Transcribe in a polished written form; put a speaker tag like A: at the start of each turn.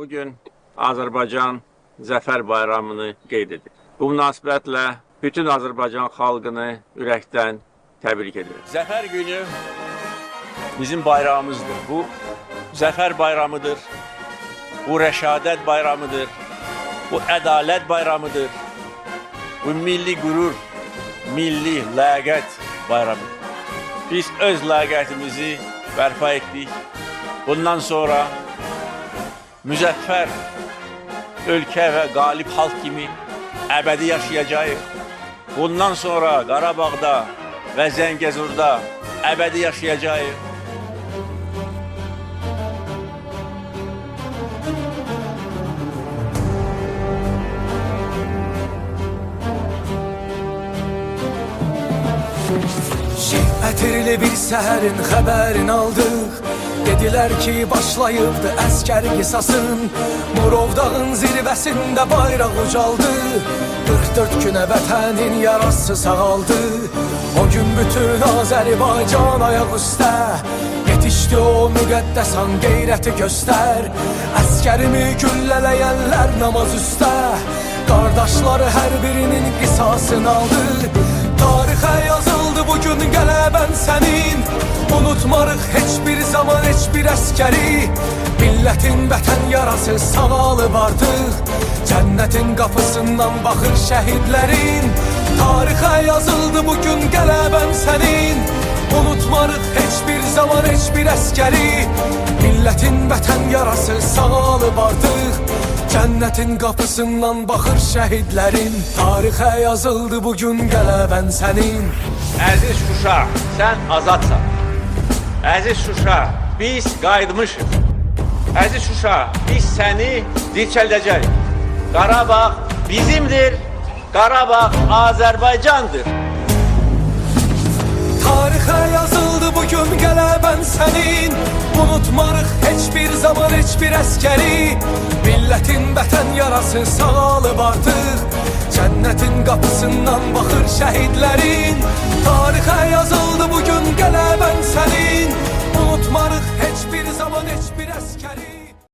A: Bugün Azərbaycan Zəfər Bayramını qeyd edir. Bu münasibətlə bütün Azərbaycan xalqını ürəkdən təbrik edirəm. Zəfər günü bizim bayrağımızdır. Bu Zəfər bayramıdır. Bu rəşadət bayramıdır. Bu ədalət bayramıdır. Bu milli qürur, milli ləyaqət bayramıdır. Biz öz ləyaqətimizi bərpa etdik. Bundan sonra müzəffər ölkə və qalib xalq kimi əbədi yaşayacağıq. Bundan sonra Qarabağda və Zəngəzurda əbədi yaşayacağıq.
B: Ətirli bir səhərin xəbərini aldıq. Dedilər ki, başlayıbdı əskər qisasın. Murovdağın zirvəsində bayraq ucaldı. 44 günə vətənin yarası sağaldı. O gün bütün Azərbaycan ayaq üstə. Yetişdi o müqəddəsan qeyrəti göstər. Əskərimi güllələyənlər namaz üstə. Qardaşları hər birinin qisasını aldı. Tarixə yazıldı bugün qələbən sənin. Unutmarıq heç bir zaman heç bir əskəri. Millətin vətən yarası sağalıb artıq. Cənnətin qapısından baxır şəhidlərin. Tarixə yazıldı bugün qələbən sənin. Unutmarıq heç bir zaman heç bir əskəri. Millətin vətən yarası sağalıb artıq. Cənnətin qapısından baxır şəhidlərin. Tarixə yazıldı bugün qələbən sənin.
A: Əziz Şuşa, sən azadsan. Əziz Şuşa, biz qayıtmışıq. Əziz Şuşa, biz səni dirçəldəcəyik. Qarabağ bizimdir, Qarabağ Azərbaycandır.
B: Tarixə yazıldı bugün qələbən sənin. Unutmarıq heç bir zaman heç bir əskəri. Millətin vətən yarası sağalıb artıq. Cənnətin qapısından baxır şəhidlərin. Tarixə yazıldı bugün qələbən sənin. Unutmarıq heç bir zaman heç bir əskəri.